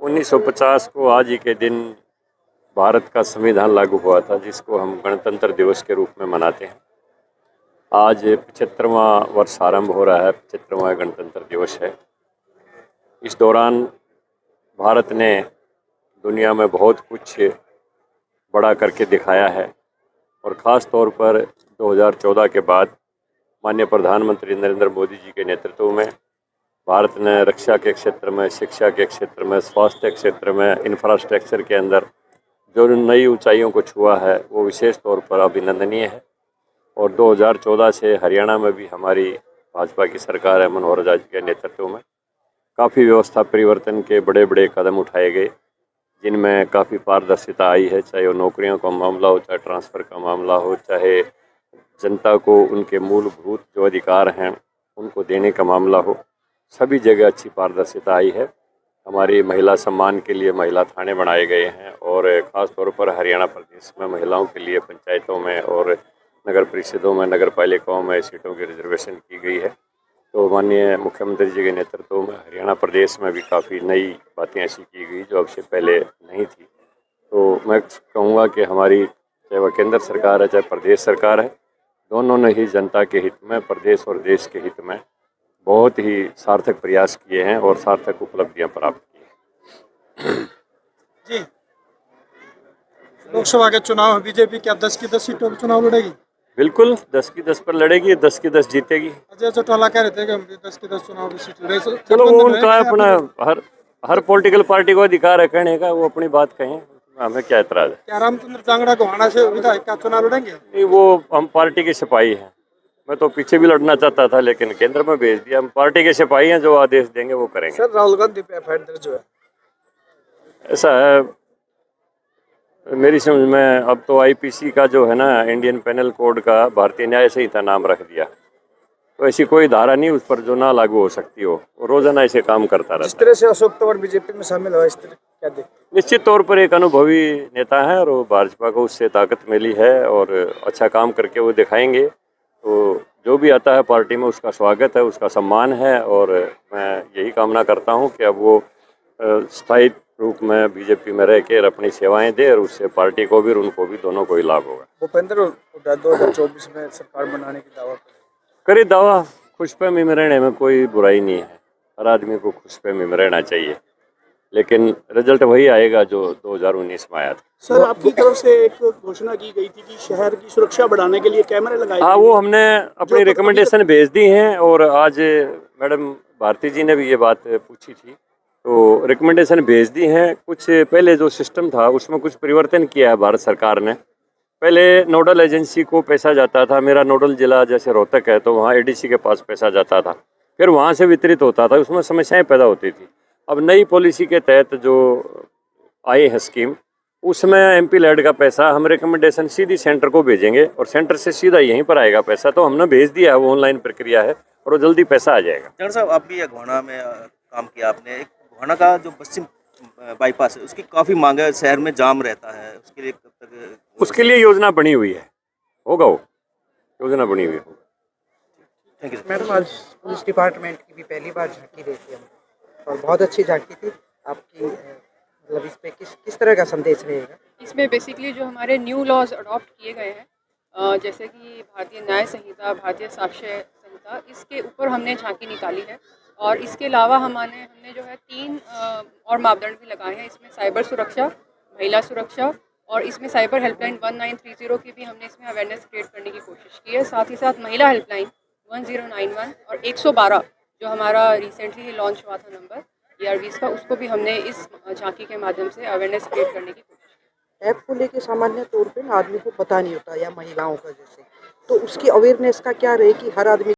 1950 को आज ही के दिन भारत का संविधान लागू हुआ था, जिसको हम गणतंत्र दिवस के रूप में मनाते हैं। आज 75वां वर्ष आरंभ हो रहा है, 75वां गणतंत्र दिवस है। इस दौरान भारत ने दुनिया में बहुत कुछ बड़ा करके दिखाया है और ख़ास तौर पर 2014 के बाद माननीय प्रधानमंत्री नरेंद्र मोदी जी के नेतृत्व में भारत ने रक्षा के क्षेत्र में, शिक्षा के क्षेत्र में, स्वास्थ्य के क्षेत्र में, इंफ्रास्ट्रक्चर के अंदर जो नई ऊंचाइयों को छुआ है वो विशेष तौर पर अभिनंदनीय है। और 2014 से हरियाणा में भी हमारी भाजपा की सरकार है, मनोहर लाल जी के नेतृत्व में काफ़ी व्यवस्था परिवर्तन के बड़े बड़े कदम उठाए गए, जिनमें काफ़ी पारदर्शिता आई है। चाहे वो नौकरियों का मामला हो, चाहे ट्रांसफ़र का मामला हो, चाहे जनता को उनके मूलभूत जो अधिकार हैं उनको देने का मामला हो, सभी जगह अच्छी पारदर्शिता आई है। हमारी महिला सम्मान के लिए महिला थाने बनाए गए हैं और ख़ास तौर पर हरियाणा प्रदेश में महिलाओं के लिए पंचायतों में और नगर परिषदों में, नगर पालिकाओं में सीटों की रिजर्वेशन की गई है। तो माननीय मुख्यमंत्री जी के नेतृत्व में हरियाणा प्रदेश में भी काफ़ी नई बातें ऐसी की गई जो अब से पहले नहीं थी। तो मैं कहूँगा कि हमारी चाहे वह केंद्र सरकार है, चाहे प्रदेश सरकार है, दोनों ने ही जनता के हित में, प्रदेश और देश के हित में बहुत ही सार्थक प्रयास किए हैं और सार्थक उपलब्धियां प्राप्त की हैं। जी, लोकसभा के चुनाव बीजेपी क्या 10 की 10 सीटों पर चुनाव लड़ेगी? बिल्कुल 10 की 10 पर लड़ेगी, 10 की 10 जीतेगी। अजय चौटाला कह रहे थे कि हम 10 की 10 चुनाव की सीट लड़े। चलो वो उनका अपना हर पॉलिटिकल पार्टी को अधिकार है कहने का, वो अपनी बात कहें, हमें क्या एतराज है। क्या रामचंद्र जांगड़ा गोहाना से विधायक का चुनाव लड़ेंगे? नहीं, वो हम पार्टी के सिपाही हैं। मैं तो पीछे भी लड़ना चाहता था लेकिन केंद्र में भेज दिया। हम पार्टी के सिपाही हैं, जो आदेश देंगे वो करेंगे। सर, राहुल गांधी पे एफआईआर दर्ज हुआ है। ऐसा है मेरी समझ में, अब तो आईपीसी का जो है ना, इंडियन पेनल कोड का भारतीय न्याय संहिता नाम रख दिया, तो ऐसी कोई धारा नहीं उस पर जो ना लागू हो सकती हो। वो रोजाना ऐसे काम करता रहता है। जिस तरह से अशोक तंवर बीजेपी में शामिल हुआ, इस तरह क्या देखते? निश्चित तौर पर एक अनुभवी नेता है और वो भाजपा को उससे ताकत मिली है और अच्छा काम करके वो दिखाएंगे। तो जो भी आता है पार्टी में उसका स्वागत है, उसका सम्मान है और मैं यही कामना करता हूं कि अब वो स्थायी रूप में बीजेपी में रह कर अपनी सेवाएं दे और उससे पार्टी को भी और उनको भी, दोनों को ही लाभ होगा। भूपेंद्र हुड्डा 2024 में सरकार बनाने की दावा करे दावा, खुशफहमी में रहने में कोई बुराई नहीं है। हर आदमी को खुशफहमी में रहना चाहिए, लेकिन रिजल्ट वही आएगा जो 2019 में आया था। सर, आपकी तरफ से एक घोषणा की गई थी कि शहर की सुरक्षा बढ़ाने के लिए कैमरे लगाए। हाँ, वो हमने अपनी रिकमेंडेशन भेज दी हैं और आज मैडम भारती जी ने भी ये बात पूछी थी, तो रिकमेंडेशन भेज दी हैं। कुछ पहले जो सिस्टम था उसमें कुछ परिवर्तन किया है भारत सरकार ने। पहले नोडल एजेंसी को पैसा जाता था, मेरा नोडल जिला जैसे रोहतक है तो वहाँ एडीसी के पास पैसा जाता था, फिर वहाँ से वितरित होता था, उसमें समस्याएं पैदा होती थी। अब नई पॉलिसी के तहत जो आई है स्कीम, उसमें एमपी लेड का पैसा हम रिकमेंडेशन सीधी सेंटर को भेजेंगे और सेंटर से सीधा यहीं पर आएगा पैसा। तो हमने भेज दिया है, वो ऑनलाइन प्रक्रिया है और वो जल्दी पैसा आ जाएगा। डॉक्टर साहब, आप भी गोहाना में काम किया आपने। एक गोहाना का जो पश्चिम बाईपास है उसकी काफ़ी मांग है, शहर में जाम रहता है, उसके लिए कब तक? उसके लिए योजना बनी हुई है, होगा वो योजना बनी हुई है। Thank you. मैडम, आज पुलिस डिपार्टमेंट की भी पहली बार झांकी देखी हमने और बहुत अच्छी झांकी थी आपकी। मतलब इस पे किस तरह का संदेश रहेगा? इसमें बेसिकली जो हमारे न्यू लॉज अडॉप्ट किए गए हैं, जैसे कि भारतीय न्याय संहिता, भारतीय साक्ष्य संहिता, इसके ऊपर हमने झांकी निकाली है। और इसके अलावा हमने जो है 3 और मापदंड भी लगाए हैं। इसमें साइबर सुरक्षा, महिला सुरक्षा और इसमें साइबर हेल्पलाइन 1930 की भी हमने इसमें अवेयरनेस क्रिएट करने की कोशिश की है। साथ ही साथ महिला हेल्पलाइन 1091 और 112 जो हमारा रिसेंटली लॉन्च हुआ था नंबर ERVs का, उसको भी हमने इस झांकी के माध्यम से अवेयरनेस क्रिएट करने की कोशिश की। ऐप को लेके सामान्य तौर पे ना आदमी को पता नहीं होता, या महिलाओं का जैसे, तो उसकी अवेयरनेस का क्या रहे कि हर आदमी